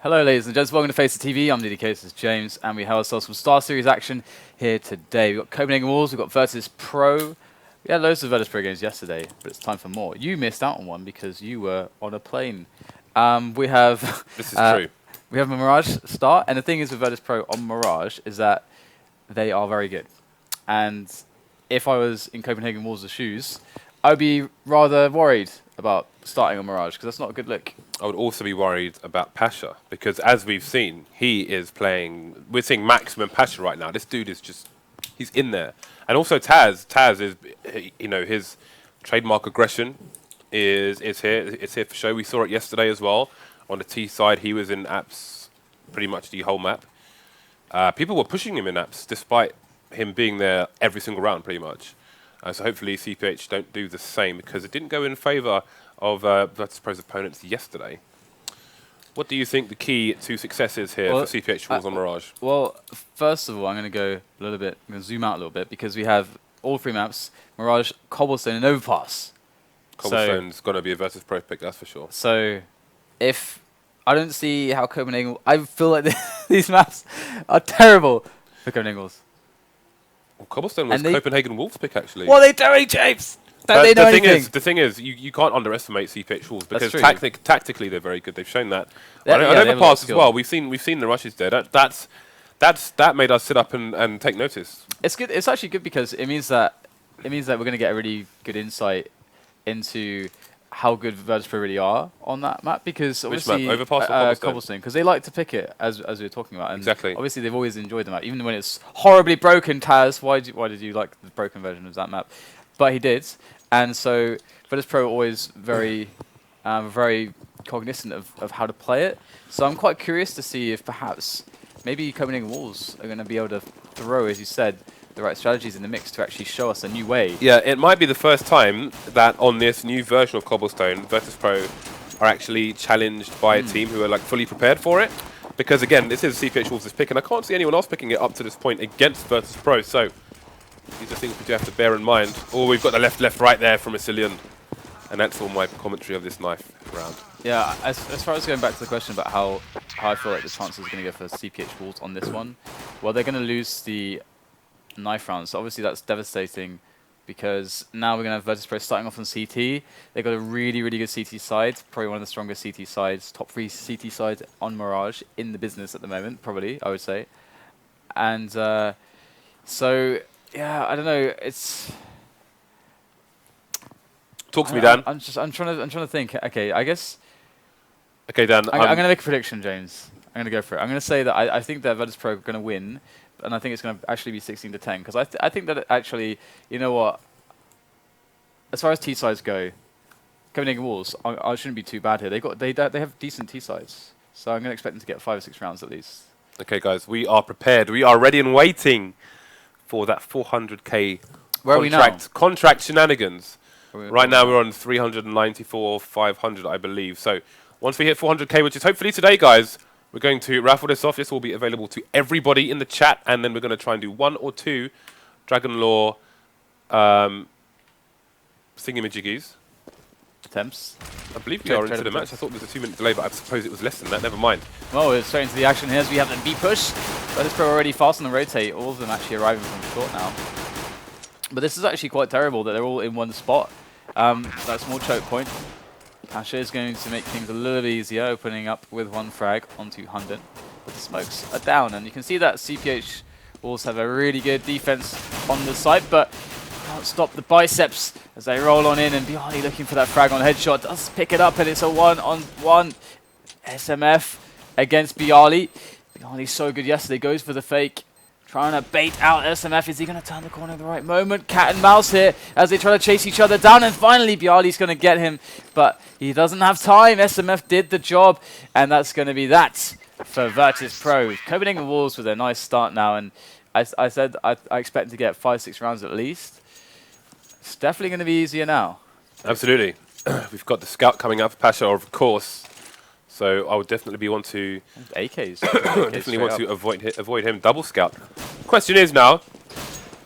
Hello ladies and gents, welcome to Face the TV. I'm DDK, this is James, and we have ourselves some StarSeries action here today. We've got Copenhagen Wolves, we've got VirtusPro. We had loads of VirtusPro games yesterday, but it's time for more. You missed out on one because you were on a plane. We have this is true. We have a Mirage start, and the thing is with VirtusPro on Mirage is that they are very good. And if I was in Copenhagen Wolves' shoes, I would be rather worried about starting on Mirage because that's not a good look. I would also be worried about Pasha because, as we've seen, he is playing. We're seeing maximum Pasha right now. This dude is just—he's in there. And also TaZ. TaZ is, you know, his trademark aggression is here. It's here for show. We saw it yesterday as well. On the T side, he was in apps pretty much the whole map. People were pushing him in apps despite him being there every single round, pretty much. So hopefully CPH don't do the same because it didn't go in favour of VirtusPro's opponents yesterday. What do you think the key to success is here for CPH Wolves on Mirage? Well, first of all, I'm going to go a little bit, I'm going to zoom out a little bit because we have all three maps, Mirage, Cobblestone and Overpass. Cobblestone's going to be a VirtusPro pick, that's for sure. So if I don't see how Copenhagen, I feel like these maps are terrible for Copenhagen Wolves. Well, Cobblestone was Copenhagen Wolves pick, actually. What are they doing, James? Don't they know anything? The thing is, you can't underestimate CPH Wolves because tactically they're very good. They've shown that. On Overpass as well. We've seen the rushes there. That made us sit up and take notice. It's good. It's actually good because it means that we're going to get a really good insight into how good VirtusPro really are on that map because obviously map? Overpass or Cobblestone because they like to pick it as we were talking about. And exactly. Obviously they've always enjoyed the map even when it's horribly broken. TaZ, why did you like the broken version of that map? But he did. And so VirtusPro always very cognizant of how to play it. So I'm quite curious to see if perhaps maybe Copenhagen Wolves are going to be able to throw, as you said, the right strategies in the mix to actually show us a new way. Yeah, it might be the first time that on this new version of Cobblestone, VirtusPro are actually challenged by a team who are like fully prepared for it. Because again, this is CPH Wolves' pick, and I can't see anyone else picking it up to this point against VirtusPro. So these are things we do have to bear in mind. Oh, we've got the left right there from AcilioN. And that's all my commentary of this knife round. Yeah, as far as going back to the question about how I feel like the chances are going to go for CPH Wolves on this one, well, they're going to lose the knife round. So obviously that's devastating because now we're going to have VirtusPro starting off on CT. They've got a really, really good CT side, probably one of the strongest CT sides, top 3 CT sides on Mirage in the business at the moment, probably, I would say. And so... yeah, I don't know. It's talk to me, Dan. I'm trying to think. Okay, I guess. Okay, Dan. I'm going to make a prediction, James. I'm going to go for it. I'm going to say that I think that VirtusPro are going to win, and I think it's going to actually be 16-10 because I think that it actually, you know what? As far as T sides go, Copenhagen Wolves, I shouldn't be too bad here. They have decent T sides, so I'm going to expect them to get 5 or 6 rounds at least. Okay, guys, we are prepared. We are ready and waiting for that 400k contract shenanigans. Right now we're on 394, 500, I believe. So once we hit 400k, which is hopefully today, guys, we're going to raffle this off. This will be available to everybody in the chat, and then we're going to try and do 1 or 2 Dragon Lore thingamajiggies. Attempts. I believe we are into the match. I thought there was a 2-minute delay, but I suppose it was less than that. Never mind. Well, we're straight into the action here as we have the B push. VirtusPro already fast on the rotate. All of them actually arriving from short now. But this is actually quite terrible that they're all in one spot. That small choke point. Pasha is going to make things a little bit easier, opening up with 1 frag onto HUNDEN. But the smokes are down, and you can see that CPH Wolves have a really good defense on the site, but can't stop the biceps as they roll on in, and Biali looking for that frag on headshot, does pick it up, and it's a 1-on-1 SMF against Biali. Biali's so good yesterday, goes for the fake, trying to bait out SMF. Is he going to turn the corner at the right moment? Cat and mouse here as they try to chase each other down, and finally Biali's going to get him, but he doesn't have time. SMF did the job, and that's going to be that for VirtusPro. Copenhagen Wolves with a nice start now, and I said I expect to get 5-6 rounds at least. It's definitely going to be easier now. Absolutely. We've got the scout coming up, Pasha, of course. So I would definitely want to AKs. definitely want to avoid him. Double scout. Question is now,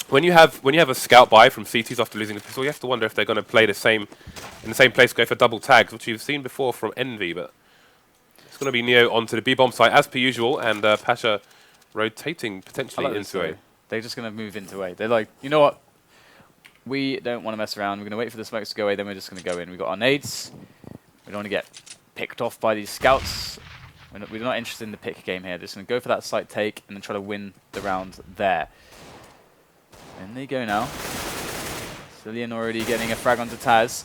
when you have a scout buy from CTs after losing the pistol, you have to wonder if they're going to play in the same place, go for double tags, which you've seen before from Envy. But It's going to be Neo onto the B-bomb site as per usual, and pasha rotating potentially into A. They're just going to move into A. They're like, you know what? We don't want to mess around. We're going to wait for the smokes to go away, then we're just going to go in. We've got our nades. We don't want to get picked off by these scouts. We're not interested in the pick game here. Just going to go for that site take and then try to win the round there. And they go now. AcilioN already getting a frag onto TaZ.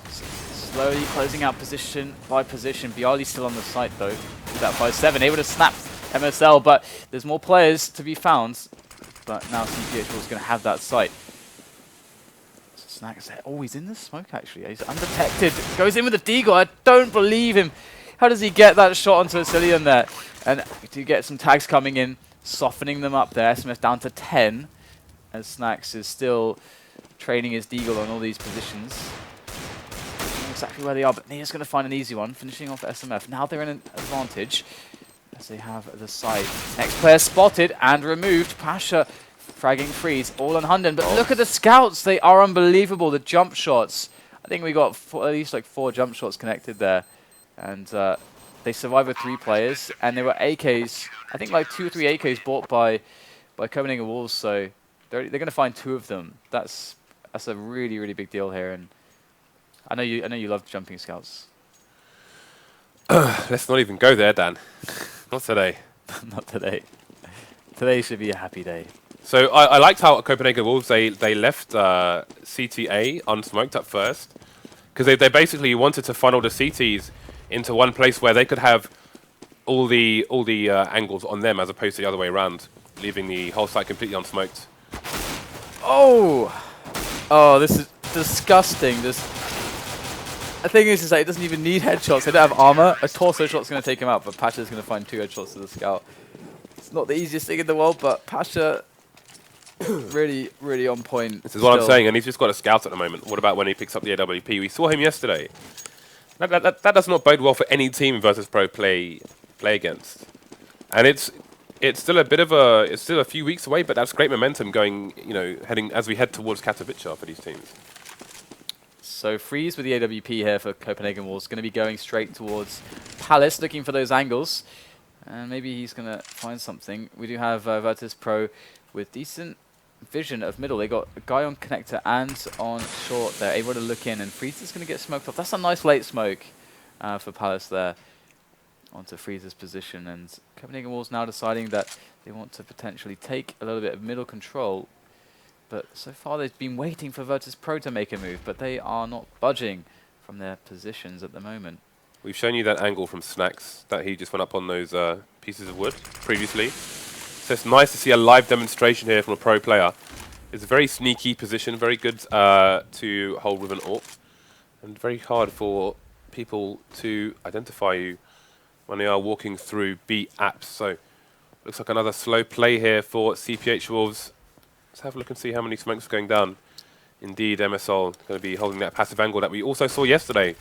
Slowly closing out position by position. Byali still on the site though. With that 5-7, able to snap MSL, but there's more players to be found. But now CPH is going to have that site. Snax, oh, he's in the smoke actually. He's undetected. Goes in with a deagle. I don't believe him. How does he get that shot onto AcilioN there? And do get some tags coming in, softening them up there. SMS down to 10. As Snax is still training his deagle on all these positions. Not exactly where they are, but he's going to find an easy one, finishing off SMF. Now they're in an advantage as they have the site. Next player spotted and removed. Pasha fragging Friis, all on HUNDEN. But look at the scouts. They are unbelievable. The jump shots. I think we got at least like 4 jump shots connected there. And they survived with 3 players. And there were AKs, I think like 2 or 3 AKs bought by Copenhagen Wolves. So they're going to find 2 of them. That's a really, really big deal here. And I know you love jumping scouts. Let's not even go there, Dan. Not today. Not today. Today should be a happy day. So I liked how Copenhagen Wolves, they left CTA unsmoked at first. Because they basically wanted to funnel the CTs into one place where they could have all the angles on them as opposed to the other way around, leaving the whole site completely unsmoked. Oh! Oh, this is disgusting. The thing is that it doesn't even need headshots. They don't have armor. A torso shot's going to take him out, but Pasha's going to find 2 headshots to the scout. It's not the easiest thing in the world, but Pasha really, really on point. This is what I'm saying, and he's just got a scout at the moment. What about when he picks up the AWP? We saw him yesterday. That does not bode well for any team VirtusPro play against. And it's still it's still a few weeks away, but that's great momentum going, heading as we head towards Katowice for these teams. So Friis with the AWP here for Copenhagen Wolves, going to be going straight towards Palace, looking for those angles. And maybe he's going to find something. We do have VirtusPro with decent vision of middle. They got a guy on connector and on short. They're able to look in, and Friis is going to get smoked off. That's a nice late smoke for Palace there onto Friis' position. And Copenhagen Wolves now deciding that they want to potentially take a little bit of middle control. But so far they've been waiting for VirtusPro to make a move, but they are not budging from their positions at the moment. We've shown you that angle from Snax that he just went up on those pieces of wood previously. So it's nice to see a live demonstration here from a pro player. It's a very sneaky position, very good to hold with an AWP, and very hard for people to identify you when they are walking through B apps. So looks like another slow play here for CPH Wolves. Let's have a look and see how many smokes are going down. Indeed, MSL going to be holding that passive angle that we also saw yesterday,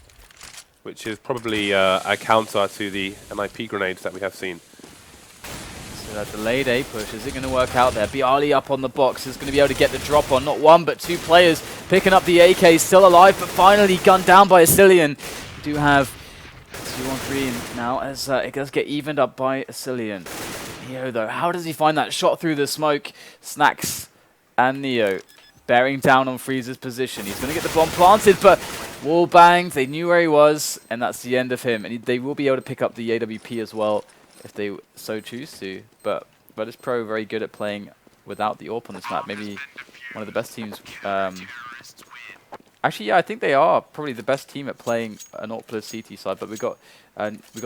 which is probably a counter to the NIP grenades that we have seen. So that delayed A push, is it going to work out there? Byali up on the box is going to be able to get the drop on. Not 1, but 2 players picking up the AK, still alive, but finally gunned down by AcilioN. We do have 2 on 3 now as it does get evened up by AcilioN. Neo though, how does he find that shot through the smoke? Snax and Neo bearing down on Friis' position. He's going to get the bomb planted, but wall banged. They knew where he was, and that's the end of him. And they will be able to pick up the AWP as well if they so choose to. But VirtusPro very good at playing without the AWP on this map. Maybe one of the best teams. Actually, yeah, I think they are probably the best team at playing an AWP-less CT side. But we got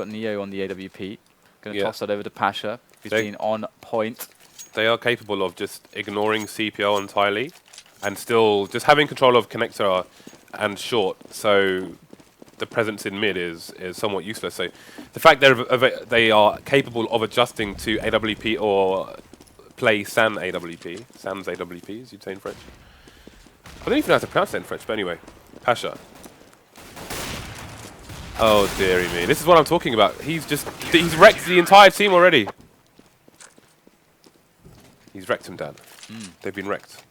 Neo on the AWP. Going to toss that over to Pasha, who's been on point. They are capable of just ignoring CPO entirely and still just having control of connector and short. So the presence in mid is somewhat useless. So the fact they are capable of adjusting to AWP or play Sans AWP, as you'd say in French. I don't even know how to pronounce that in French, but anyway. Pasha. Oh dearie me. This is what I'm talking about. He's wrecked the entire team already. He's wrecked them, Dan. They've been wrecked.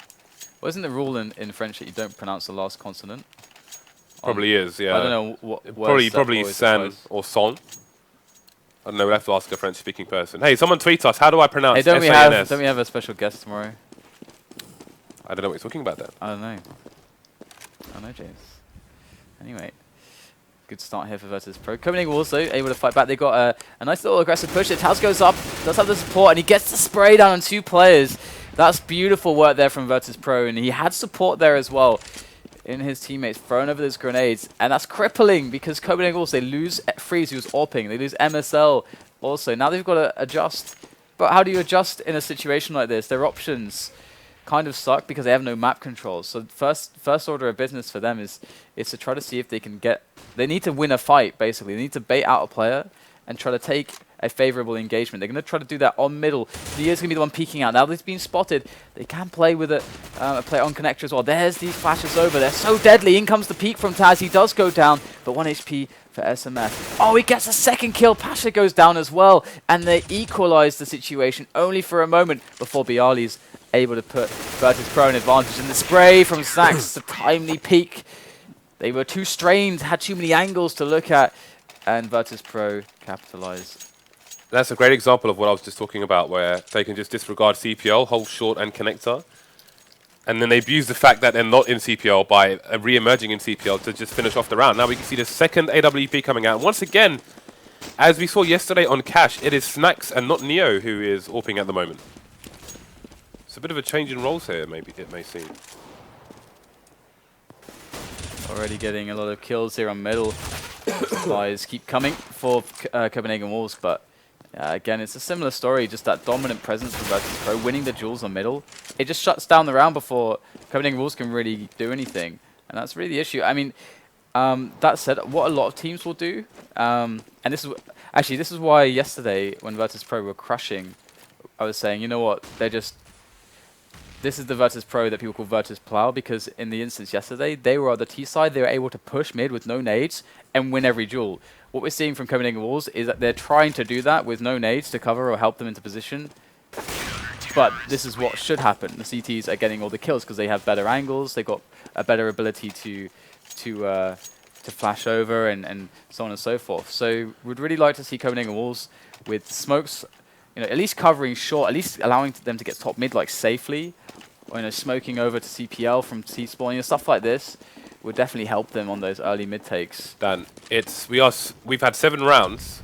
Well, isn't the rule in French that you don't pronounce the last consonant? Probably is, yeah. I don't know what probably san or son. I don't know, we'll have to ask a French-speaking person. Hey, someone tweet us. How do I pronounce Hey, SANS? don't we have a special guest tomorrow? I don't know what you're talking about then. I don't know. James. Anyway, good start here for VirtusPro. Copenhagen also able to fight back. They got a nice little aggressive push. TaZ goes up, does have the support, and he gets the spray down on 2 players. That's beautiful work there from VirtusPro, and he had support there as well in his teammates throwing over those grenades, and that's crippling because Copenhagen also, they lose Friis, who's AWPing, they lose MSL also. Now they've got to adjust. But how do you adjust in a situation like this? Their options kind of suck because they have no map controls. So first order of business for them is to try to see if they can get... They need to win a fight, basically. They need to bait out a player and try to take a favorable engagement. They're going to try to do that on middle. Neo's going to be the one peeking out. Now that he's been spotted, they can play with a player on connector as well. There's these flashes over. They're so deadly. In comes the peek from TaZ. He does go down, but 1 HP for SMF. Oh, he gets a second kill. Pasha goes down as well, and they equalize the situation only for a moment before Biali's able to put VirtusPro in advantage. And the spray from Snax, the timely peek. They were too strained, had too many angles to look at, and VirtusPro capitalized. That's a great example of what I was just talking about, where they can just disregard CPL, hold short and connector, and then they abuse the fact that they're not in CPL by re-emerging in CPL to just finish off the round. Now we can see the second AWP coming out. And once again, as we saw yesterday on Cash, it is Snax and not Neo who is AWPing at the moment. It's a bit of a change in roles here, maybe it may seem. Already getting a lot of kills here on middle. Supplies keep coming for Copenhagen Wolves, but again, it's a similar story, just that dominant presence from VirtusPro, winning the duels on middle. It just shuts down the round before Copenhagen Wolves can really do anything, and that's really the issue. I mean, that said, what a lot of teams will do, and this is why yesterday when VirtusPro were crushing, I was saying, you know what, this is the VirtusPro that people call VirtusPro, because in the instance yesterday, they were on the T side, they were able to push mid with no nades and win every duel. What we're seeing from Copenhagen Wolves is that they're trying to do that with no nades to cover or help them into position. But this is what should happen. The CTs are getting all the kills because they have better angles, they've got a better ability to flash over and so on and so forth. So we'd really like to see Copenhagen Wolves with smokes, at least covering short, at least allowing them to get top mid safely, or smoking over to CPL from T-spawn, stuff like this would definitely help them on those early mid takes. Dan, we've had 7 rounds,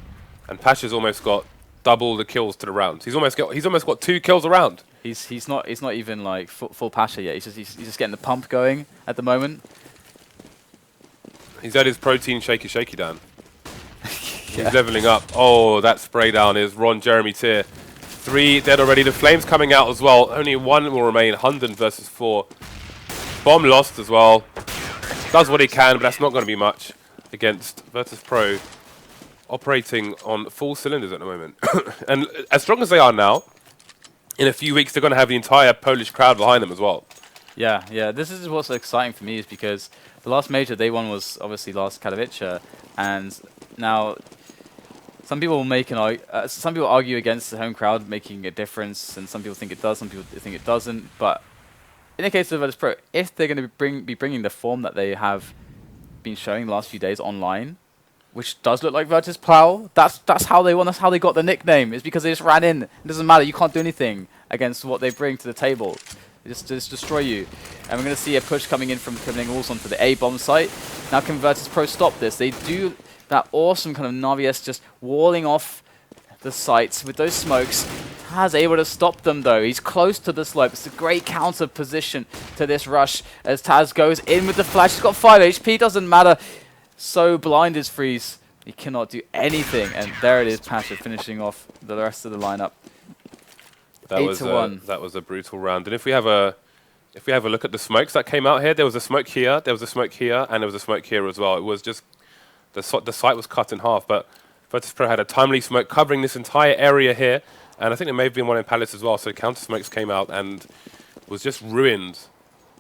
and Pasha's almost got double the kills to the round. He's almost got 2 kills a round. He's not even like full Pasha yet. He's just getting the pump going at the moment. He's had his protein shaky Dan. Yeah. He's leveling up. Oh, that spray down is Ron Jeremy tier. 3 dead already. The flames coming out as well. Only 1 will remain. HUNDEN versus 4. Bomb lost as well. Does what he can, but that's not going to be much against VirtusPro, operating on full cylinders at the moment. And as strong as they are now, in a few weeks they're going to have the entire Polish crowd behind them as well. Yeah. This is what's exciting for me, is because the last major they won was obviously last Katowice, and now some people some people argue against the home crowd making a difference, and some people think it does, some people think it doesn't. But in the case of VirtusPro, if they're going to be bringing the form that they have been showing the last few days online, which does look like VirtusPro, that's how they won. That's how they got the nickname. It's because they just ran in. It doesn't matter. You can't do anything against what they bring to the table. They just destroy you. And we're going to see a push coming in from Copenhagen Wolves onto the A bomb site. Now can VirtusPro stop this? They do that awesome kind of Navies just walling off the sites with those smokes. TaZ able to stop them though. He's close to the slope. It's a great counter position to this rush as TaZ goes in with the flash. He's got 5 HP, doesn't matter. So blind is Friis. He cannot do anything. And there it is, Pasha finishing off the rest of the lineup. That was a brutal round. And if we have a look at the smokes that came out here, there was a smoke here, there was a smoke here, and there was a smoke here as well. It was just the site was cut in half, but VirtusPro had a timely smoke covering this entire area here. And I think there may have been one in Palace as well, so counter smokes came out and was just ruined.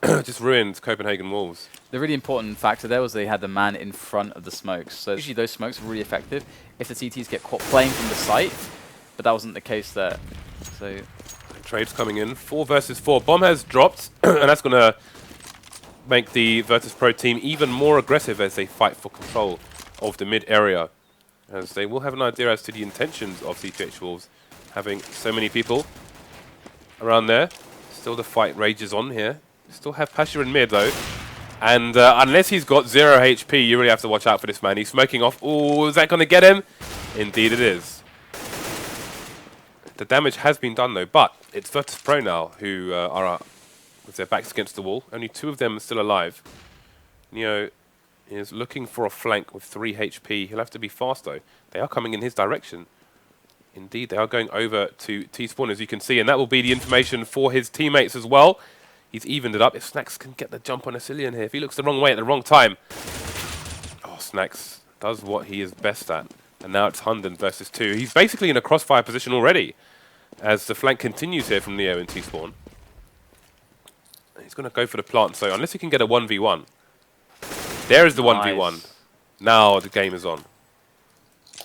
Just ruined Copenhagen Wolves. The really important factor there was they had the man in front of the smokes. So usually those smokes are really effective if the CTs get caught playing from the site, but that wasn't the case there. So trades coming in, 4 versus 4. Bomb has dropped, and that's going to make the VirtusPro team even more aggressive as they fight for control of the mid area. as they will have an idea as to the intentions of CPH Wolves, having so many people around there. Still the fight rages on here. Still have Pasha in mid though. And unless he's got 0 HP, you really have to watch out for this man. He's smoking off. Oh, is that going to get him? Indeed it is. The damage has been done though, but it's VirtusPro now who are with their backs against the wall. Only 2 of them are still alive. Neo is looking for a flank with 3 HP. He'll have to be fast though. They are coming in his direction. Indeed, they are going over to T-spawn, as you can see, and that will be the information for his teammates as well. He's evened it up. If Snax can get the jump on AcilioN here, if he looks the wrong way at the wrong time. Oh, Snax does what he is best at. And now it's HUNDEN versus 2. He's basically in a crossfire position already, as the flank continues here from Neo and T-spawn. He's going to go for the plant, so unless he can get a 1v1. There is the 1v1. Now the game is on.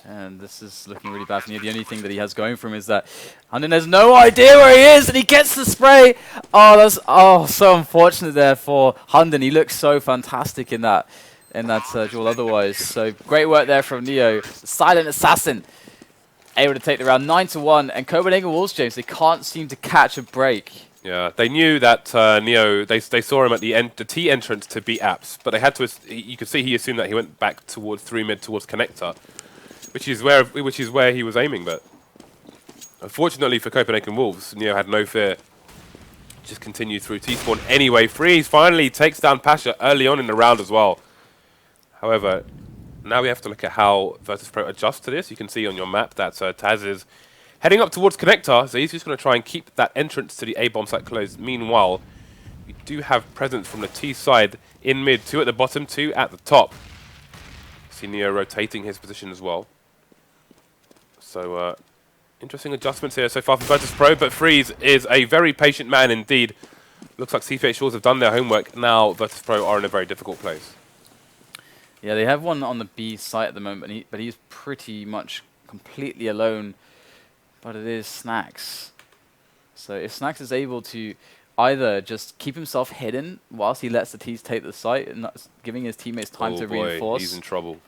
And this is looking really bad for Neo. The only thing that he has going for him is that HUNDEN has no idea where he is, and he gets the spray. Oh, that's so unfortunate there for HUNDEN. He looks so fantastic in that duel otherwise. So great work there from Neo. Silent Assassin able to take the round 9-1, and Copenhagen Wolves, James, they can't seem to catch a break. Yeah, they knew that Neo, they saw him at the T entrance to beat Apps, but they had to, you could see he assumed that he went back towards 3 mid towards Connector, which is where he was aiming, but unfortunately for Copenhagen Wolves, Neo had no fear. Just continued through T-spawn anyway. Friis finally takes down Pasha early on in the round as well. However, now we have to look at how VirtusPro adjusts to this. You can see on your map that TaZ is heading up towards Connector, so he's just going to try and keep that entrance to the A-bomb site closed. Meanwhile, we do have presence from the T side in mid, 2 at the bottom, 2 at the top. See Neo rotating his position as well. So, interesting adjustments here so far from VirtusPro, but Friis is a very patient man indeed. Looks like CPH Wolves have done their homework. Now VirtusPro are in a very difficult place. Yeah, they have one on the B site at the moment, but he's pretty much completely alone. But it is Snax. So if Snax is able to either just keep himself hidden whilst he lets the T's take the site and not giving his teammates time to reinforce. He's in trouble.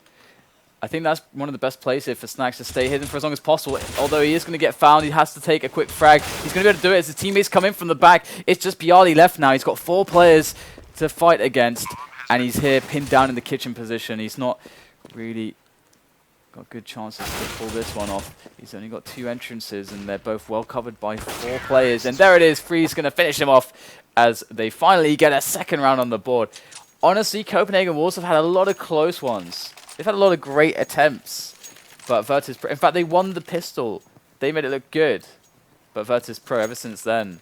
I think that's one of the best plays here for Snax to stay hidden for as long as possible. Although he is going to get found, he has to take a quick frag. He's going to be able to do it as his teammates come in from the back. It's just byali left now. He's got 4 players to fight against, and he's here pinned down in the kitchen position. He's not really got good chances to pull this one off. He's only got 2 entrances, and they're both well covered by 4 players. And there it is. Friis going to finish him off as they finally get a second round on the board. Honestly, Copenhagen Wolves have had a lot of close ones. They've had a lot of great attempts, but VirtusPro, in fact, they won the pistol. They made it look good, but VirtusPro, ever since then,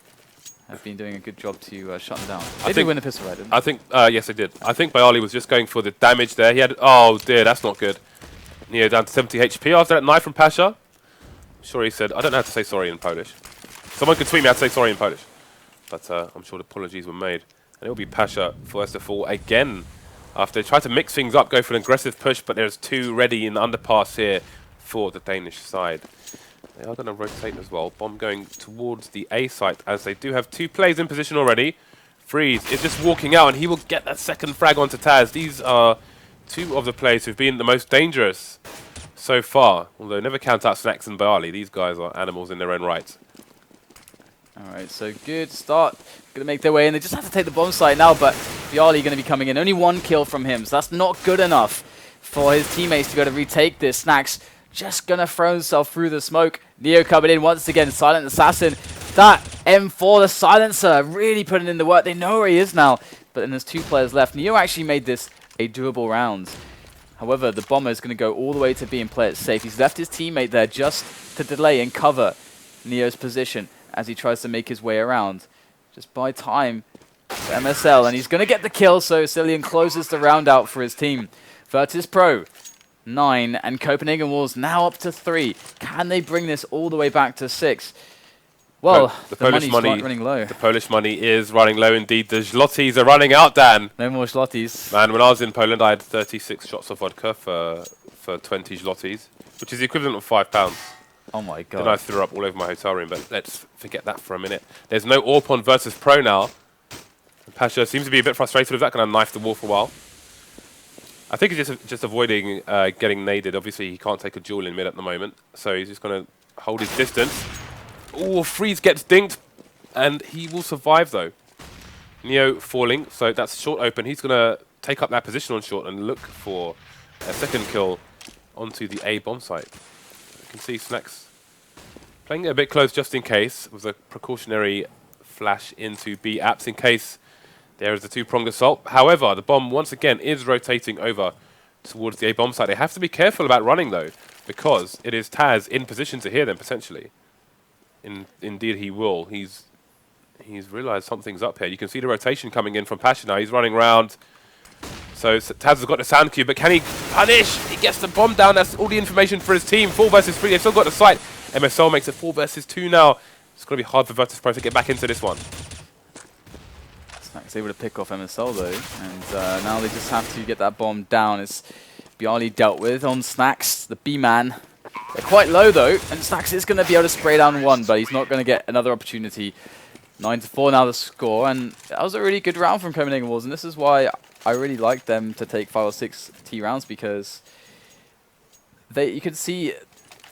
have been doing a good job to shut them down. They did win the pistol, right? Didn't they? I think, yes, they did. I think byali was just going for the damage there. He had, oh dear, that's not good. Neo down to 70 HP after that knife from Pasha. I'm sure he said, I don't know how to say sorry in Polish. Someone could tweet me how to say sorry in Polish, but I'm sure the apologies were made. And it will be Pasha first to fall again. After they try to mix things up, go for an aggressive push, but there's 2 ready in the underpass here for the Danish side. They are going to rotate as well. Bomb going towards the A site, as they do have 2 players in position already. Friis is just walking out, and he will get that second frag onto TaZ. These are 2 of the players who've been the most dangerous so far. Although never count out Snax and byali. These guys are animals in their own right. Alright, so good start. Going to make their way in. They just have to take the bomb site now, but byali going to be coming in. Only 1 kill from him, so that's not good enough for his teammates to go to retake this. Snax just going to throw himself through the smoke. Neo coming in once again. Silent Assassin. That M4, the silencer, really putting in the work. They know where he is now, but then there's 2 players left. Neo actually made this a doable round. However, the bomber is going to go all the way to B and play it safe. He's left his teammate there just to delay and cover Neo's position as he tries to make his way around. Just buy time for MSL, and he's going to get the kill, so AcilioN closes the round out for his team. VirtusPro, 9, and Copenhagen Wolves now up to 3. Can they bring this all the way back to 6? Well, the Polish money running low. The Polish money is running low indeed. The zlotys are running out, Dan. No more zlotys. Man, when I was in Poland, I had 36 shots of vodka for 20 zlotys, which is the equivalent of £5. Oh my god. Then I threw up all over my hotel room, but let's forget that for a minute. There's no AWP on VirtusPro now. And Pasha seems to be a bit frustrated with that, going to knife the wall for a while. I think he's just avoiding getting naded. Obviously, he can't take a duel in mid at the moment, so he's just going to hold his distance. Oh, Friis gets dinked, and he will survive, though. Neo falling, so that's short open. He's going to take up that position on short and look for a second kill onto the A bomb site. You can see Snax playing it a bit close just in case, with a precautionary flash into B apps in case there is a two-pronged assault. However, the bomb once again is rotating over towards the A bomb site. They have to be careful about running though, because it is TaZ in position to hear them potentially. Indeed he will. He's realised something's up here. You can see the rotation coming in from Pasha now. He's running around. So TaZ has got the sound cue, but can he punish? He gets the bomb down. That's all the information for his team. 4 versus 3. They've still got the site. MSL makes it 4 versus 2 now. It's going to be hard for VirtusPro to get back into this one. Snax able to pick off MSL though, and now they just have to get that bomb down. It's byali dealt with on Snax, the B-man. They're quite low though, and Snax is going to be able to spray down one, but he's not going to get another opportunity. 9-4 now the score, and that was a really good round from Copenhagen Wolves, and this is why I really like them to take 5 or 6 T rounds, because you could see,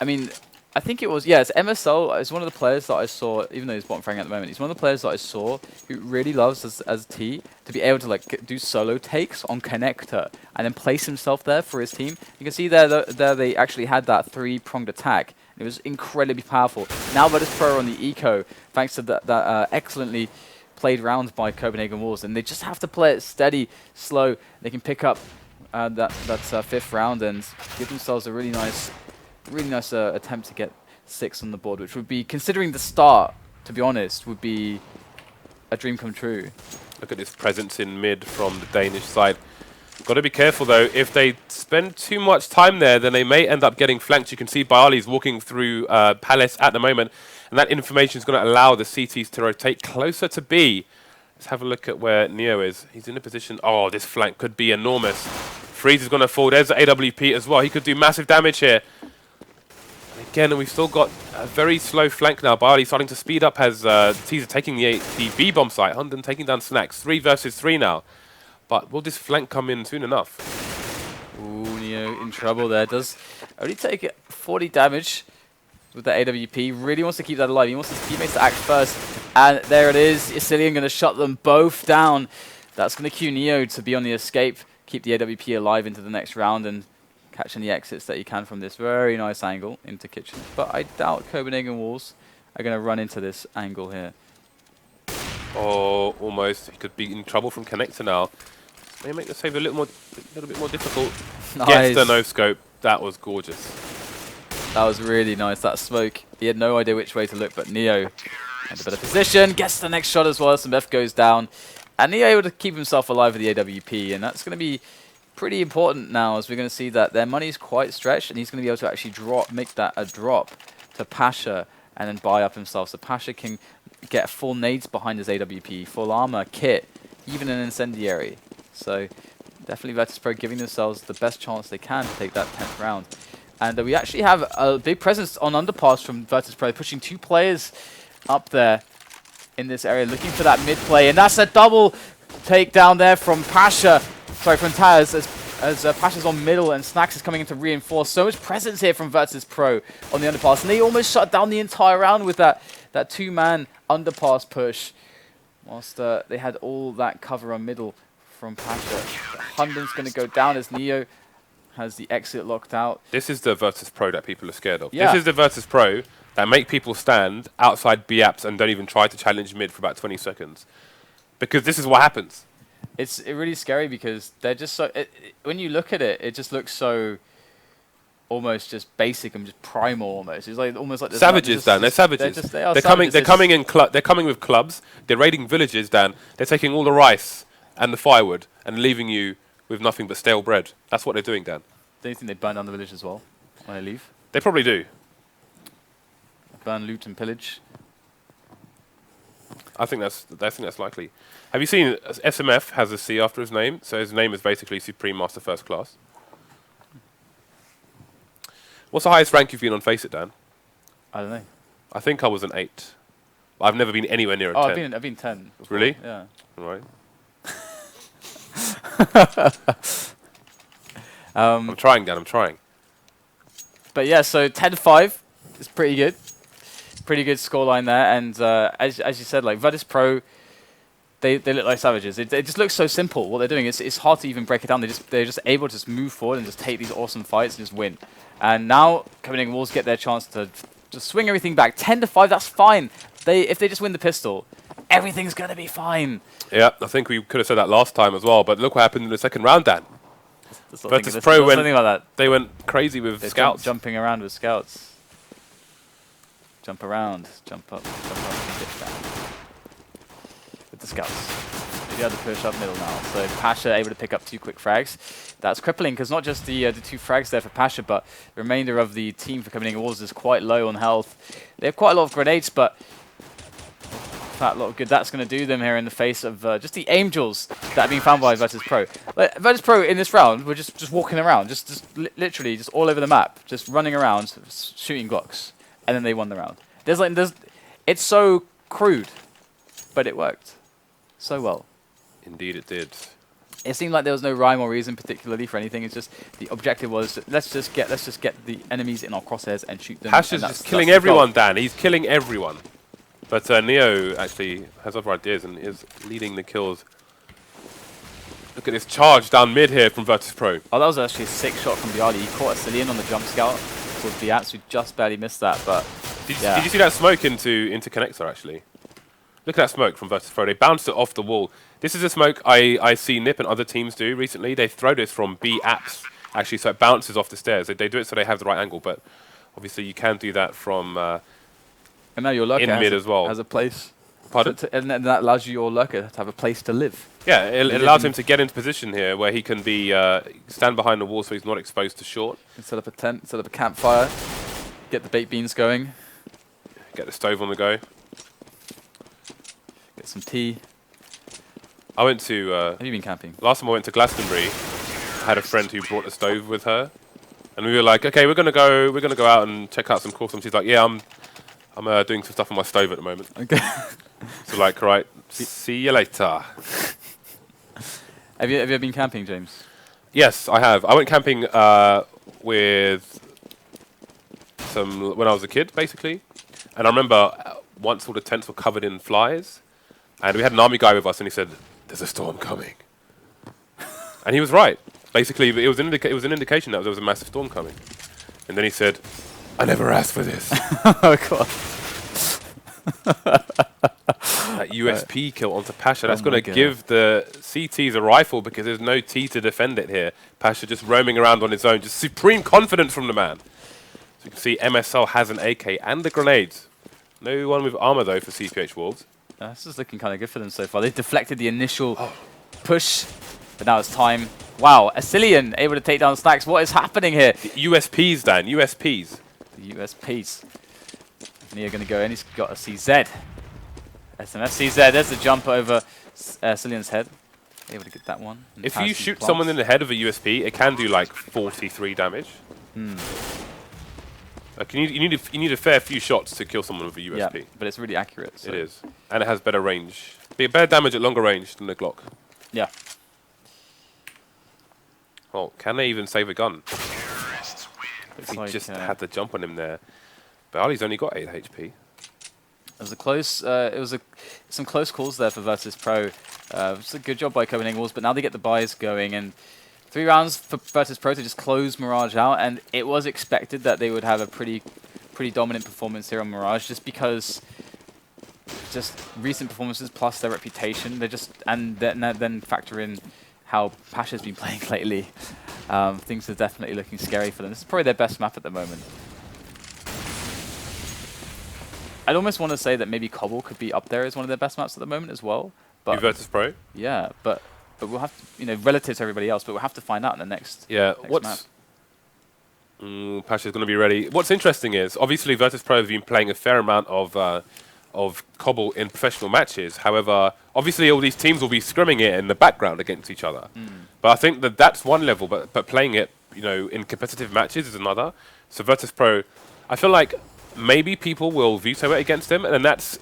I mean, I think it was, yeah, it's MSL is one of the players that I saw, even though he's bottom frag at the moment, he's one of the players that I saw who really loves as T to be able to like do solo takes on connector and then place himself there for his team. You can see there they actually had that 3-pronged attack. It was incredibly powerful. Now VirtusPro on the eco, thanks to that excellently played round by Copenhagen Wolves, and they just have to play it steady, slow. They can pick up that 5th round and give themselves a really nice attempt to get 6 on the board, which would be, considering the start, to be honest, would be a dream come true. Look at this presence in mid from the Danish side. Got to be careful though. If they spend too much time there, then they may end up getting flanked. You can see byali's walking through Palace at the moment, and that information is going to allow the CTs to rotate closer to B. Let's have a look at where Neo is. He's in a position. Oh, this flank could be enormous. Friis is going to fall. There's the AWP as well. He could do massive damage here. And again, we've still got a very slow flank now. byali starting to speed up as T's are taking the B bomb site. HUNDEN taking down Snax. 3 versus 3 now. But will this flank come in soon enough? Ooh, Neo in trouble there. Does only take 40 damage with the AWP. Really wants to keep that alive. He wants his teammates to act first. And there it is. AcilioN going to shut them both down. That's going to cue Neo to be on the escape. Keep the AWP alive into the next round and catch any exits that he can from this very nice angle into kitchen. But I doubt Copenhagen Wolves are going to run into this angle here. Oh, almost. He could be in trouble from connector now. May make the save a little bit more difficult. Nice. Gets the no scope. That was gorgeous. That was really nice. That smoke. He had no idea which way to look, but Neo had a better position. Gets the next shot as well. Some F goes down, and Neo able to keep himself alive with the AWP, and that's going to be pretty important now, as we're going to see that their money's quite stretched, and he's going to be able to actually make that a drop to Pasha and then buy up himself. So Pasha can get full nades behind his AWP, full armor, kit, even an incendiary. So definitely VirtusPro giving themselves the best chance they can to take that 10th round. And we actually have a big presence on underpass from VirtusPro, pushing 2 players up there in this area, looking for that mid play. And that's a double takedown there from Pasha, sorry, from TaZ, as Pasha's on middle and Snax is coming in to reinforce. So much presence here from VirtusPro on the underpass. And they almost shut down the entire round with that 2-man underpass push, whilst they had all that cover on middle from Pasha. HUNDEN's going to go down as Neo has the exit locked out. This is the VirtusPro that people are scared of. Yeah. This is the VirtusPro that make people stand outside B apps and don't even try to challenge mid for about 20 seconds. Because this is what happens. It's really scary because they're just so... when you look at it, it just looks so almost just basic and just primal almost. It's like almost like... Savages, Dan. They're savages. They're coming with clubs. They're raiding villages, Dan. They're taking all the rice and the firewood and leaving you with nothing but stale bread. That's what they're doing, Dan. Do you think they burn down the village as well when they leave? They probably do. Burn, loot and pillage. I think that's likely. Have you seen SMF has a C after his name? So his name is basically Supreme Master First Class. What's the highest rank you've been on Face It, Dan? I don't know. I think I was an 8. I've never been anywhere near a 10. I've been 10. Before. Really? Yeah. All right. I'm trying, Dan. I'm trying. But yeah, so 10-5 is pretty good. Pretty good scoreline there. And as you said, like VirtusPro, they look like savages. It just looks so simple what they're doing. It's hard to even break it down. They're just able to just move forward and just take these awesome fights and just win. And now Copenhagen Wolves get their chance to just swing everything back. 10-5, that's fine. If they just win the pistol, everything's gonna be fine. Yeah, I think we could have said that last time as well. But look what happened in the second round, Dan. VirtusPro went. Something like that. They went crazy with scouts. Jumping around with scouts. Jump around, jump up, dip down. With the scouts. They had to push up middle now. So Pasha able to pick up 2 quick frags. That's crippling because not just the 2 frags there for Pasha, but the remainder of the team for Copenhagen Wolves is quite low on health. They have quite a lot of grenades, but that lot of good that's going to do them here in the face of just the angels that have been found by VirtusPro. VirtusPro in this round were just walking around, literally just all over the map, just running around, shooting Glocks, and then they won the round. It's so crude, but it worked so well. Indeed, it did. It seemed like there was no rhyme or reason particularly for anything. It's just the objective was let's just get the enemies in our crosshairs and shoot them. Pasha's just killing everyone, Dan. He's killing everyone. But Neo actually has other ideas and is leading the kills. Look at this charge down mid here from VirtusPro. Oh, that was actually a sick shot from Biali. He caught AcilioN on the jump scout towards Biats, who just barely missed that. But did you see that smoke into connector actually? Look at that smoke from VirtusPro. They bounced it off the wall. This is a smoke I see Nip and other teams do recently. They throw this from B apps actually, so it bounces off the stairs. They do it so they have the right angle, but obviously you can do that from and now your lurker in mid as well. Has a place. Pardon? And that allows your lurker to have a place to live. Yeah, it allows him to get into position here where he can be stand behind the wall so he's not exposed to short. Set up a tent, set up a campfire, get the baked beans going. Get the stove on the go. Get some tea. I went to... have you been camping? Last time I went to Glastonbury, I had a friend who brought a stove with her. And we were like, okay, we're gonna go out and check out some course. And she's like, yeah, I'm doing some stuff on my stove at the moment. Okay. So like, right, see you later. Have you ever been camping, James? Yes, I have. I went camping with when I was a kid, basically. And I remember once all the tents were covered in flies, and we had an army guy with us, and he said, "There's a storm coming," and he was right. Basically, it was an indication that there was a massive storm coming. And then he said, "I never asked for this." Oh God. That USP kill onto Pasha, that's going to give the CTs a rifle because there's no T to defend it here. Pasha just roaming around on his own, just supreme confidence from the man. So you can see MSL has an AK and the grenades. No one with armor though for CPH Wolves. This is looking kind of good for them so far. They deflected the initial push, but now it's time. Wow, AcilioN able to take down Snax. What is happening here? The USPs, Dan, USPs. The USPs. Neo going to go in. He's got a CZ. SMS CZ. There's the jump over AcilioN's head. Able to get that one. If you shoot someone in the head of a USP, it can do like 43 damage. Like you need a fair few shots to kill someone with a USP. Yeah, but it's really accurate. So. It is, and it has better range. Better damage at longer range than the Glock. Yeah. Oh, can they even save a gun? He like just had the jump on him there. But Ali's only got 8 HP. It was a close. Some close calls there for VirtusPro. It's a good job by Copenhagen Wolves, but now they get the buys going, and 3 rounds for VirtusPro to just close Mirage out. And it was expected that they would have a pretty dominant performance here on Mirage, just because just recent performances plus their reputation. They just then factor in how Pasha's been playing lately. Things are definitely looking scary for them. This is probably their best map at the moment. I'd almost want to say that maybe Cobble could be up there as one of their best maps at the moment as well. But VirtusPro? Yeah, but we'll have to, relative to everybody else, but we'll have to find out in the next map. Pasha's going to be ready. What's interesting is, obviously, VirtusPro have been playing a fair amount of Cobble in professional matches. However, obviously, all these teams will be scrimming it in the background against each other. But I think that that's one level, but playing it, in competitive matches is another. So VirtusPro, I feel like maybe people will veto it against them, and then that's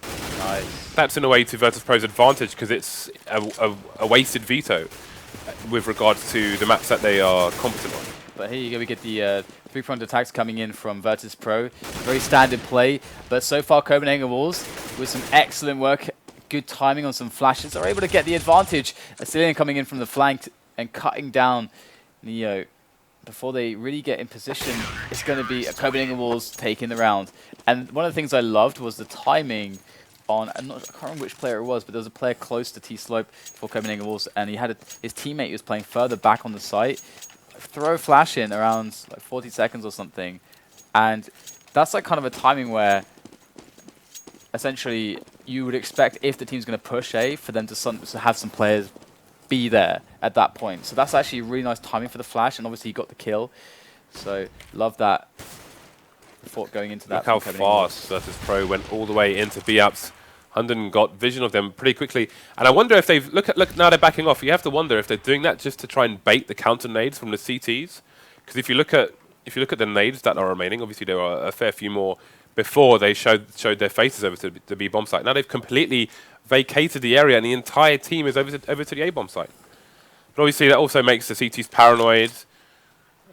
in a way to VirtusPro's advantage because it's a wasted veto with regards to the maps that they are competent on. But here you go, we get the three-pronged attacks coming in from Virtus.pro. Very standard play, but so far Copenhagen Wolves with some excellent work, good timing on some flashes, are able to get the advantage. AcilioN coming in from the flank and cutting down Neo. Before they really get in position, it's going to be a Copenhagen Wolves taking the round. And one of the things I loved was the timing on, I can't remember which player it was, but there was a player close to T-Slope for Copenhagen Wolves, and he had his teammate who was playing further back on the site, throw a flash in around like 40 seconds or something, and that's like kind of a timing where essentially you would expect, if the team's going to push A, for them to have some players be there at that point. So that's actually really nice timing for the flash, and obviously he got the kill. So love that thought going into that. Look how fast Virtus.pro went all the way into B-ups. HUNDEN got vision of them pretty quickly, and I wonder if they've look now they're backing off. You have to wonder if they're doing that just to try and bait the counter nades from the CTs. Because if you look at the nades that are remaining, obviously there are a fair few more before they showed their faces over to the B bomb site. Now they've completely vacated the area, and the entire team is over to the A bomb site. But obviously that also makes the CTs paranoid,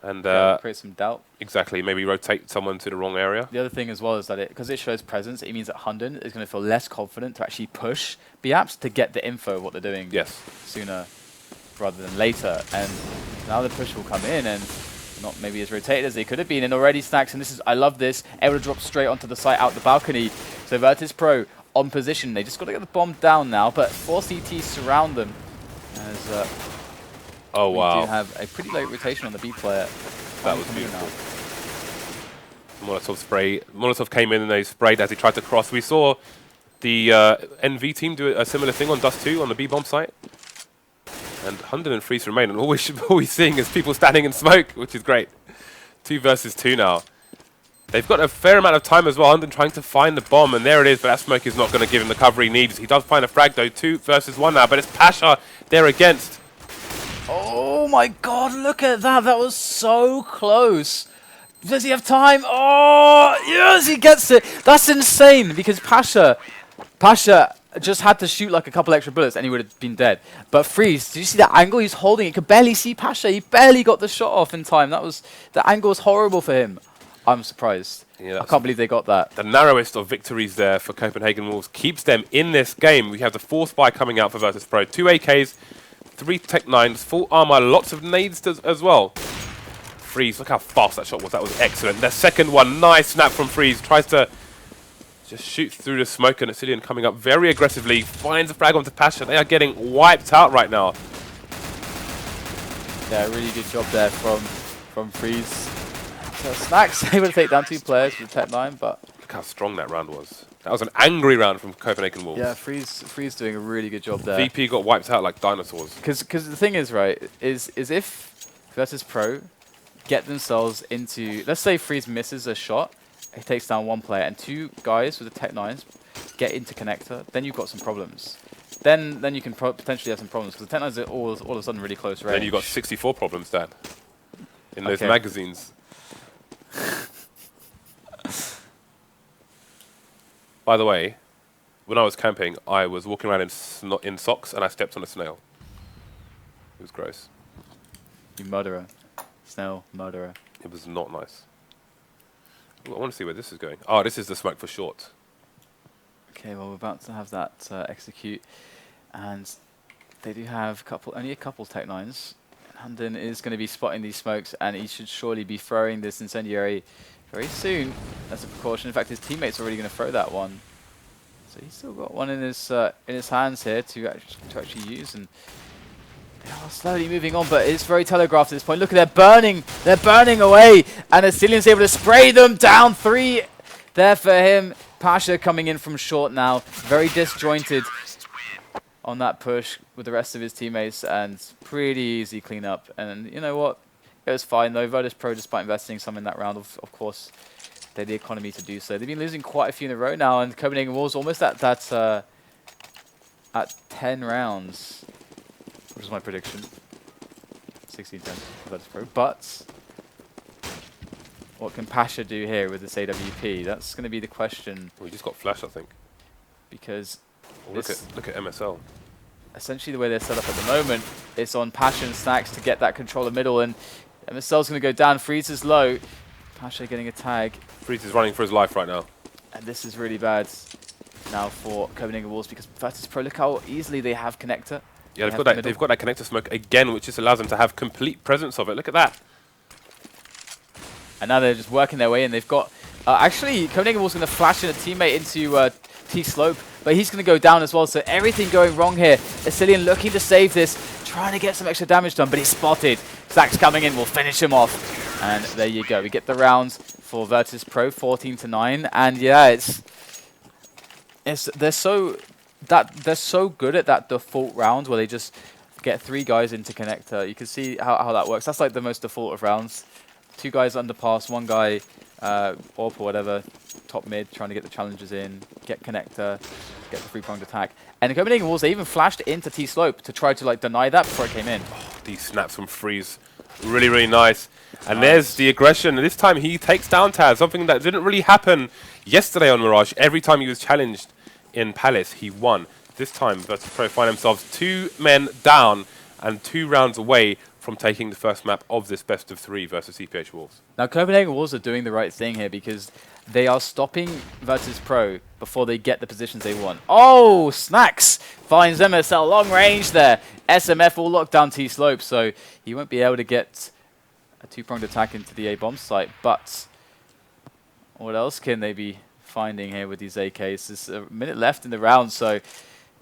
and create some doubt. Exactly, maybe rotate someone to the wrong area. The other thing as well is that because it shows presence, it means that HUNDEN is going to feel less confident to actually push B-apps to get the info of what they're doing sooner rather than later. And now the push will come in and not maybe as rotated as they could have been. And already Snax, and this is, I love this, able to drop straight onto the site out the balcony. So Virtus.pro on position. They just got to get the bomb down now, but 4 CTs surround them. As oh wow, we do have a pretty late rotation on the B player. That was beautiful. Molotov spray. Molotov came in and they sprayed as he tried to cross. We saw the NV team do a similar thing on Dust 2 on the B bomb site. And HUNDEN and Friis remain, and all we're seeing is people standing in smoke, which is great. 2 versus 2 now. They've got a fair amount of time as well. HUNDEN trying to find the bomb, and there it is, but that smoke is not going to give him the cover he needs. He does find a frag though, 2 versus 1 now, but it's pasha there against. Oh my god, look at that. That was so close. Does he have time? Oh, yes, he gets it. That's insane, because pasha just had to shoot like a couple extra bullets and he would have been dead. But Friis, did you see that angle? He's holding it. He could barely see pasha. He barely got the shot off in time. The angle was horrible for him. I'm surprised. Yeah, I can't believe they got that. The narrowest of victories there for Copenhagen Wolves keeps them in this game. We have the 4th spy coming out for Virtus.pro. 2 AKs, 3 Tech 9s, full armor, lots of nades as well. Friis, look how fast that shot was. That was excellent. The second one, nice snap from Friis. Tries to just shoot through the smoke, and AcilioN coming up very aggressively. Finds a frag onto pasha. They are getting wiped out right now. Yeah, really good job there from Friis. So Snax able to take down 2 players with Tech 9, but look how strong that round was. That was an angry round from Copenhagen Wolves. Yeah, Friis doing a really good job there. VP got wiped out like dinosaurs. Because the thing is, right, is if Virtus.pro get themselves into, let's say Friis misses a shot, he takes down 1 player, and 2 guys with the Tech 9s get into connector, then you've got some problems. Then you can potentially have some problems, because the Tech 9s are all of a sudden really close range. Then you've got 64 problems, Dan, in those magazines. By the way, when I was camping, I was walking around in socks and I stepped on a snail. It was gross. You murderer. Snail murderer. It was not nice. Ooh, I want to see where this is going. Oh, this is the smoke for short. Okay, well, we're about to have that execute. And they do have only a couple Tech 9s. HUNDEN is going to be spotting these smokes, and he should surely be throwing this incendiary very soon as a precaution. In fact, his teammate's already going to throw that one. So he's still got one in his hands here to actually use, and they are slowly moving on, but it's very telegraphed at this point. Look, they're burning away, and AcilioN's able to spray them down. 3 there for him. pasha coming in from short now, very disjointed on that push with the rest of his teammates, and pretty easy cleanup. And you know what? It was fine though. Virtus.pro, despite investing some in that round, of course, they had the economy to do so. They've been losing quite a few in a row now, and Copenhagen Wolves almost at 10 rounds, which is my prediction. 16-10 for Virtus.pro. But what can pasha do here with this AWP? That's going to be the question. Well, he just got flash, I think. Because look at MSL. Essentially, the way they're set up at the moment is on pasha and Snax to get that control of middle, and MSL's going to go down. Friis is low. Pasha getting a tag. Friis is running for his life right now. And this is really bad now for Copenhagen Wolves because VirtusPro, look how easily they have connector. Yeah, they've got that connector smoke again, which just allows them to have complete presence of it. Look at that. And now they're just working their way in. They've got... actually, Copenhagen Wolves going to flash in a teammate into T-Slope, but he's going to go down as well. So everything going wrong here. AcilioN looking to save this, trying to get some extra damage done, but he's spotted. Snax coming in will finish him off. And there you go. We get the rounds for VirtusPro, 14-9. And yeah, they're so good at that default round where they just get 3 guys into connector. You can see how that works. That's like the most default of rounds. 2 guys underpass, 1 guy AWP or whatever, top mid, trying to get the challenges in, get connector, get the 3-pronged attack. And the Copenhagen Wolves, they even flashed into T-Slope to try to like deny that before it came in. Oh, these snaps from Friis, really, really nice. And there's the aggression. And this time he takes down TaZ, something that didn't really happen yesterday on Mirage. Every time he was challenged in Palace, he won. This time, VirtusPro find themselves 2 men down and 2 rounds away from taking the first map of this best of 3 versus CPH Wolves. Now, Copenhagen Wolves are doing the right thing here because they are stopping VirtusPro before they get the positions they want. Oh, Snax finds MSL long range there. SMF will lock down T-Slope, so he won't be able to get a 2-pronged attack into the A-bomb site. But what else can they be finding here with these AKs? There's a minute left in the round, so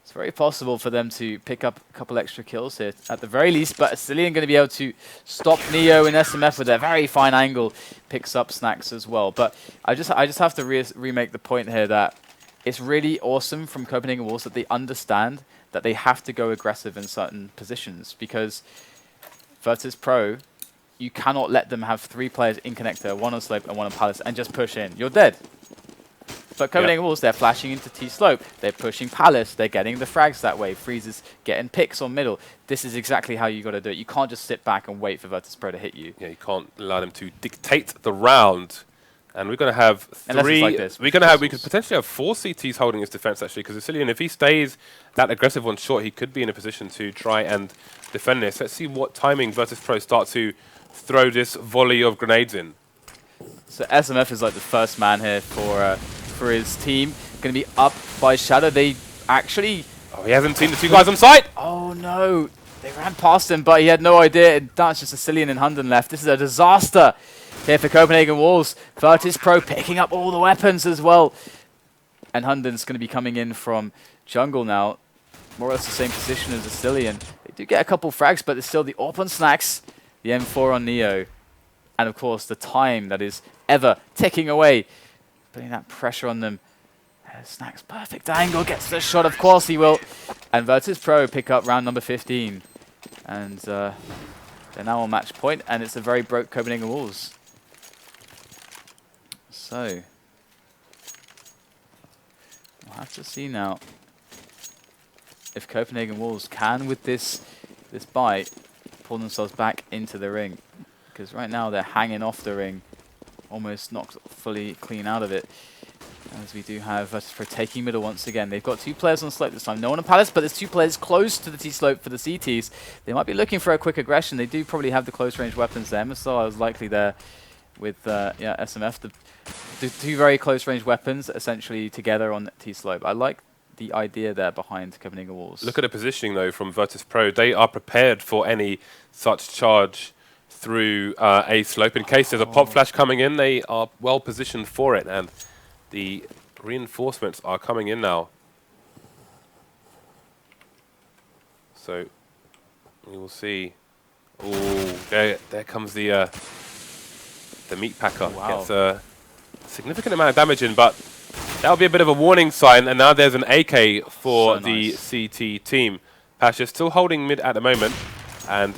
it's very possible for them to pick up a couple extra kills here at the very least, but AcilioN going to be able to stop Neo and SMF with their very fine angle, picks up Snax as well. But I just have to remake the point here that it's really awesome from Copenhagen Wolves that they understand that they have to go aggressive in certain positions, because VirtusPro, you cannot let them have 3 players in connector, 1 on slope and 1 on palace, and just push in. You're dead. But Copenhagen Wolves, they're flashing into T-Slope. They're pushing Palace. They're getting the frags that way. Friis is getting picks on middle. This is exactly how you got to do it. You can't just sit back and wait for VirtusPro to hit you. Yeah, you can't allow them to dictate the round. And we're going to have 3... Like this, we could potentially have 4 CTs holding his defense, actually, because AcilioN, if he stays that aggressive on short, he could be in a position to try and defend this. Let's see what timing VirtusPro start to throw this volley of grenades in. So SMF is like the first man here for his team. Going to be up by Shadow. They actually... Oh, he hasn't seen the 2 guys on site! Oh, no. They ran past him, but he had no idea. That's just AcilioN and HUNDEN left. This is a disaster here for Copenhagen Wolves. VirtusPro picking up all the weapons as well. And HUNDEN's going to be coming in from jungle now. More or less the same position as AcilioN. They do get a couple frags, but there's still the AWP on Snax, the M4 on Neo, and of course the time that is ever ticking away, putting that pressure on them. Snax, perfect angle, gets the shot, of course he will. And VirtusPro pick up round number 15. And they're now on match point, and it's a very broke Copenhagen Wolves. So, we'll have to see now if Copenhagen Wolves can, with this bite, pull themselves back into the ring. Because right now they're hanging off the ring, almost not fully clean out of it. As we do have VirtusPro taking middle once again. They've got 2 players on slope this time. No one on Palace, but there's 2 players close to the T-slope for the CTs. They might be looking for a quick aggression. They do probably have the close range weapons there. MSL is likely there with SMF. The 2 very close range weapons essentially together on T-slope. I like the idea there behind Copenhagen Wolves. Look at the positioning though from VirtusPro. They are prepared for any such charge through a slope. In case there's a pop flash coming in, they are well positioned for it. And the reinforcements are coming in now. So we will see. Oh, there comes the meat packer. Wow. Gets a significant amount of damage in, but that'll be a bit of a warning sign. And now there's an AK for So the nice. CT team. Pasha still holding mid at the moment. And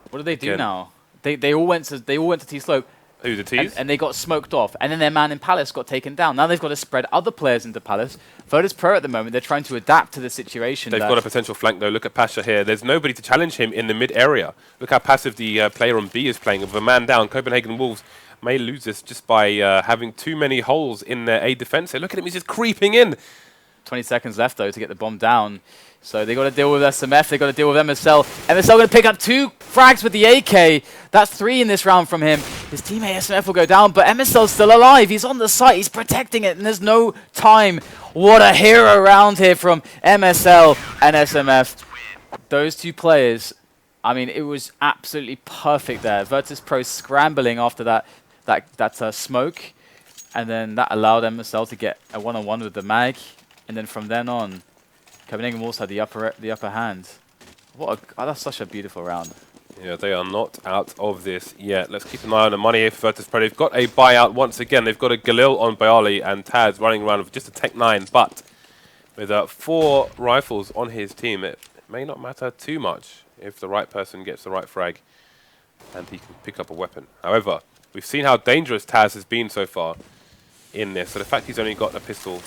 what do they do now? They all went to T-slope. who, the T's? And they got smoked off, and then their man in Palace got taken down. Now they've got to spread other players into Palace. VirtusPro at the moment, they're trying to adapt to the situation. They've got a potential flank though. Look at Pasha here. There's nobody to challenge him in the mid area. Look how passive the player on B is playing. With a man down, Copenhagen Wolves may lose this just by having too many holes in their A defense. Look at him, he's just creeping in. 20 seconds left, though, to get the bomb down. So they got to deal with SMF, they got to deal with MSL. MSL going to pick up 2 frags with the AK. That's 3 in this round from him. His teammate SMF will go down, but MSL's still alive. He's on the site, he's protecting it, and there's no time. What a hero round here from MSL and SMF. Those 2 players, I mean, it was absolutely perfect there. VirtusPro scrambling after that smoke, and then that allowed MSL to get a one-on-one with the mag, and then from then on, Copenhagen Wolves had the upper hand. That's such a beautiful round. Yeah, they are not out of this yet. Let's keep an eye on the money here for VirtusPro. They've got a buyout once again. They've got a Galil on byali and TaZ running around with just a Tech 9, but with 4 rifles on his team, it may not matter too much if the right person gets the right frag and he can pick up a weapon. However, we've seen how dangerous TaZ has been so far in this, so the fact he's only got a pistol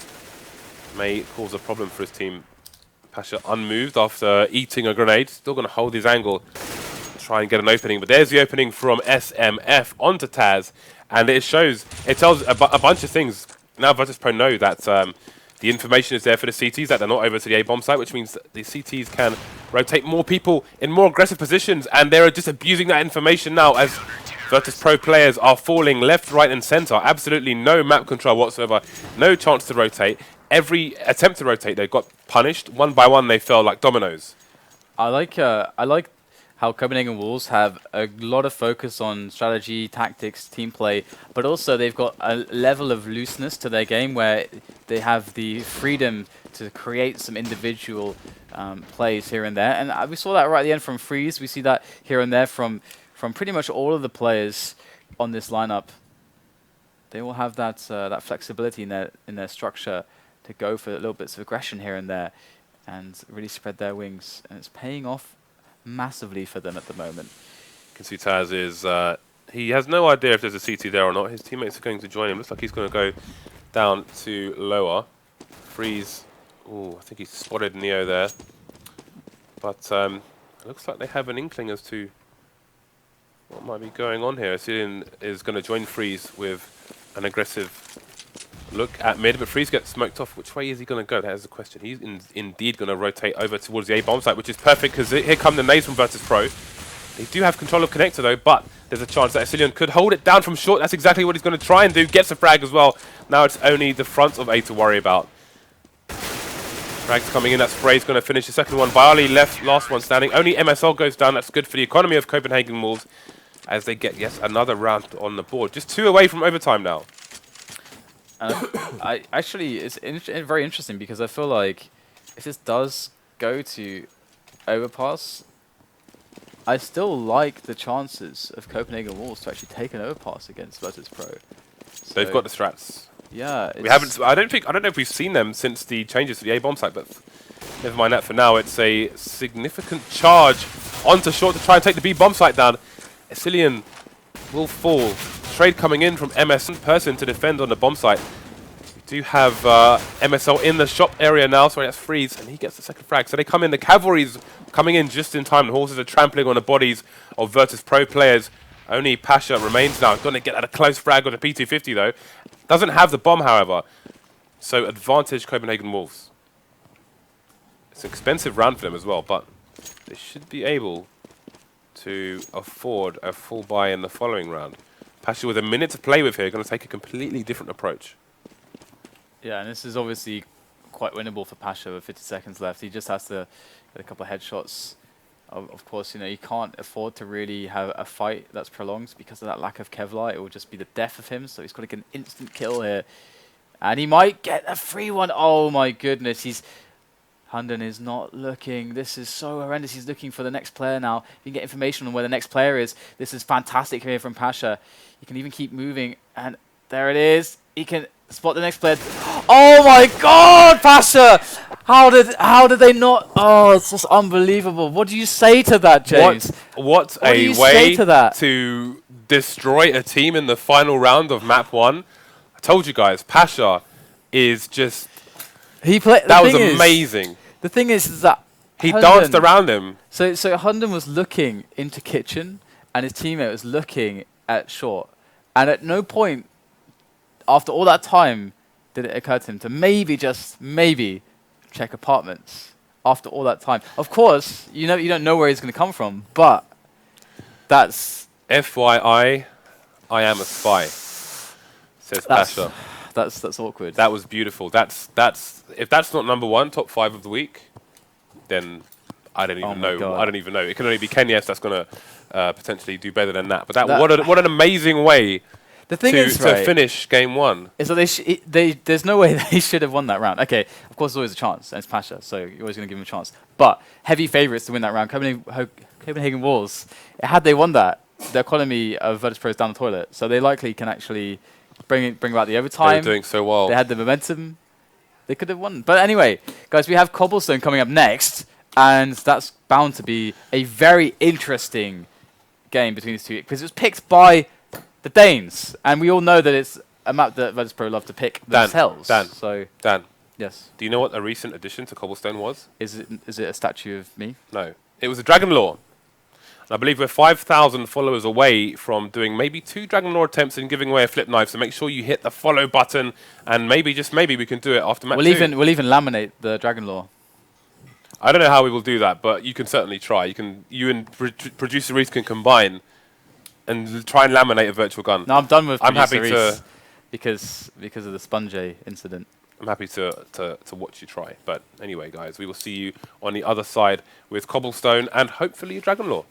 may cause a problem for his team. pasha unmoved after eating a grenade, still going to hold his angle, try and get an opening, but there's the opening from SMF onto TaZ, and it tells a bunch of things. Now VirtusPro know that the information is there for the CTs, that they're not over to the A-bomb site, which means that the CTs can rotate more people in more aggressive positions, and they're just abusing that information now as VirtusPro players are falling left, right, and center. Absolutely no map control whatsoever, no chance to rotate. Every attempt to rotate, they got punished. One by one, they fell like dominoes. I like how Copenhagen Wolves have a lot of focus on strategy, tactics, team play, but also they've got a level of looseness to their game where they have the freedom to create some individual plays here and there. And we saw that right at the end from Friis. We see that here and there from pretty much all of the players on this lineup. They will have that that flexibility in their structure to go for little bits of aggression here and there and really spread their wings. And it's paying off massively for them at the moment. You can see TaZ is, he has no idea if there's a CT there or not. His teammates are going to join him. Looks like he's going to go down to lower. Friis, ooh, I think he spotted Neo there. But it looks like they have an inkling as to what might be going on here. AcilioN is going to join Friis with an aggressive look at mid, but Friis gets smoked off. Which way is he going to go? That is the question. He's indeed going to rotate over towards the A-bomb site, which is perfect because here come the nades from VirtusPro. They do have control of connector though, but there's a chance that AcilioN could hold it down from short. That's exactly what he's going to try and do. Gets a frag as well. Now it's only the front of A to worry about. Frags coming in. That's Friis going to finish the second one. byali left, last one standing. Only MSL goes down. That's good for the economy of Copenhagen Wolves as they get another round on the board. Just 2 away from overtime now. It's very interesting because I feel like if this does go to overpass, I still like the chances of Copenhagen Wolves to actually take an overpass against VirtusPro. So they've got the strats. Yeah, we haven't. I don't know if we've seen them since the changes to the A-bomb site, but never mind that for now. It's a significant charge onto short to try and take the B-bomb site down. AcilioN will fall. Trade coming in from MS in person to defend on the bomb site. We do have MSL in the shop area now. Sorry, that's Friis, and he gets the second frag. So they come in. The cavalry's coming in just in time. The horses are trampling on the bodies of VirtusPro players. Only pasha remains now. Going to get at a close frag on the P250 though. Doesn't have the bomb, however. So advantage Copenhagen Wolves. It's an expensive round for them as well, but they should be able to afford a full buy in the following round. pasha with a minute to play with here, going to take a completely different approach. Yeah, and this is obviously quite winnable for pasha with 50 seconds left. He just has to get a couple of headshots. Of course, you know, you can't afford to really have a fight that's prolonged because of that lack of Kevlar. It will just be the death of him, so he's got to get an instant kill here. And he might get a free one. Oh my goodness, HUNDEN is not looking. This is so horrendous. He's looking for the next player now. You can get information on where the next player is. This is fantastic here from pasha. He can even keep moving, and there it is. He can spot the next player. Oh my God, pasha! How did they not? Oh, it's just unbelievable. What do you say to that, James? What a way to destroy a team in the final round of map 1. I told you guys, pasha is just... That was amazing. The thing is that he danced around him. So HUNDEN was looking into kitchen, and his teammate was looking at short. And at no point, after all that time, did it occur to him to maybe, just maybe, check apartments after all that time. Of course, you don't know where he's going to come from, but that's... FYI, I am a spy, says Pasha. That's awkward. That was beautiful. That's if that's not #1 top 5 of the week, then I don't even know. God. I don't even know. It can only be Kenyes that's gonna potentially do better than that. But what an amazing way the thing to is, right, finish game 1. is that there's no way they should have won that round. Okay, of course there's always a chance, and it's Pasha, so you're always going to give him a chance. But heavy favourites to win that round, Copenhagen Walls, had they won that, the economy of VirtusPro is down the toilet, so they likely can actually bring about the overtime. They were doing so well. They had the momentum. They could have won. But anyway, guys, we have Cobblestone coming up next, and that's bound to be a very interesting game between these two, because it was picked by the Danes, and we all know that it's a map that VirtusPro love to pick themselves. Dan, yes. do you know what a recent addition to Cobblestone was? Is it a statue of me? No. It was a Dragon Lore. And I believe we're 5,000 followers away from doing maybe 2 Dragon Lore attempts and giving away a flip knife, so make sure you hit the follow button, and maybe, just maybe, we can do it after match 2. We'll even laminate the Dragon Lore. I don't know how we will do that, but you can certainly try. You and producer Reese can combine and try and laminate a virtual gun. No, I'm done with I'm happy producer to Reese because of the Sponge incident. I'm happy to watch you try. But anyway, guys, we will see you on the other side with Cobblestone and hopefully a Dragon Lore.